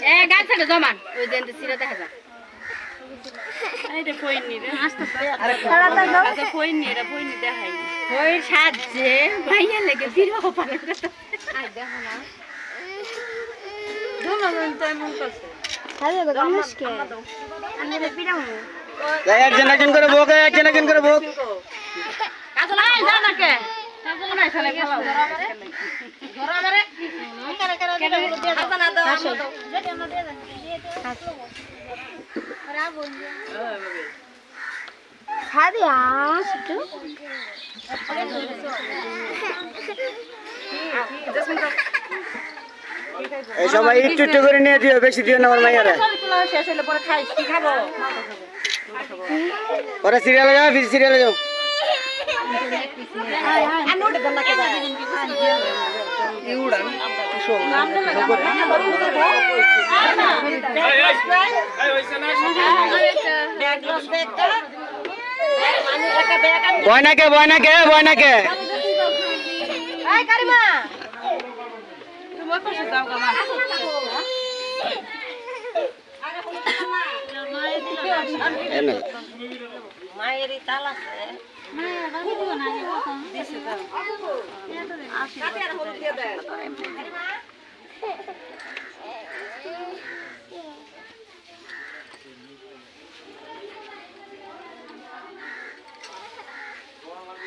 এ গাছ থেকে জমান ওই যে সিরা দেখা যায় এইটা কইনি রে আরে খালাটা দাও আচ্ছা কইনি রে কইনি দেখাই ওই সাজে ভাইয়া লাগে ফিরো পারে আই দেখো না দুজন তো এমন করছে আরে গমনসকে আমি রে পিরামু একজন করে ভোগ একজন করে ভোগ কাজল আই যা না কে কাজল না এখানে খেলা ধরা ধরে করে করে দিয়ে দাও না দাও যেটা আমরা দিয়ে দাও আরে বল খাদি আসতো এই সবাই একটু একটু করে নিয়ে দিও বেশি দিও না আমার মাইয়ারে শেষ হলে পরে খাই কি খাবো পরে সিরিয়ালে যাও ফির সিরিয়ালে যাও আনোট দন্না কে যায় ইউড়ান শো বয়নাকে এই কারিমা তুমি কইছো যাও গা মা এনে মায়েরই তাল আছে মায়ের বাড়ি দিও না দিছে দাও কাটে আর হলুদ দিয়ে দেন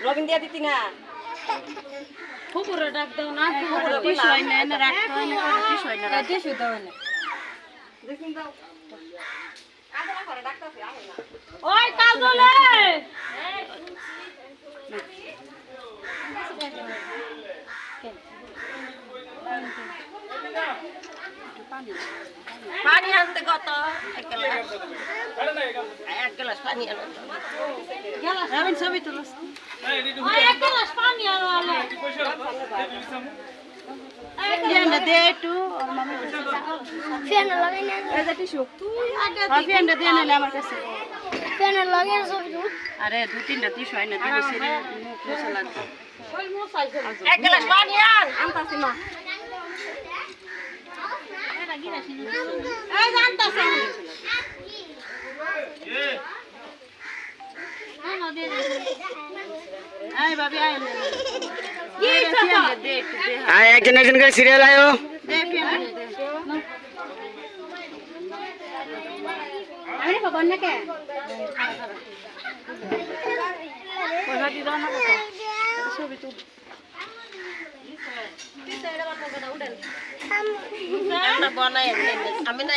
রবিন দিয়া দিতি না ফুপুরে ডাক দাও না ফুপুরে টিস্যু আইনা এনে রাখতে হয় না টিস্যু আইনা টিস্যু দাও না দেখুন দাও কাজলা করে ডাকতাছি আহে না ওই কাজলে পানি আনতে কত এক গ্লাস পানি আনো গ্লাস আমি ছবি তুলছ ওই এক গ্লাস পানি আনো আলো ফ্যানটা দে একটু ফ্যান লাগাই না এই যে টিস্যু তুই আগে ফ্যানটা দিয়ে নিলে আমার কাছে ফ্যান লাগাই ছবি তুল আরে দু তিনটা টিস্যু আইনা দিবে সিরে মুখ মুছে লাগবে এক গ্লাস পানি আন আনতাছি মা এই জানতাছি এই ভাবি আই কি ফ্যান দে একটু দে আয় একজন করে সিরিয়াল আয়ো দে ফ্যান দে আরে বাবা না কে পয়সা দি দাও না কত ছবি তুল আমি না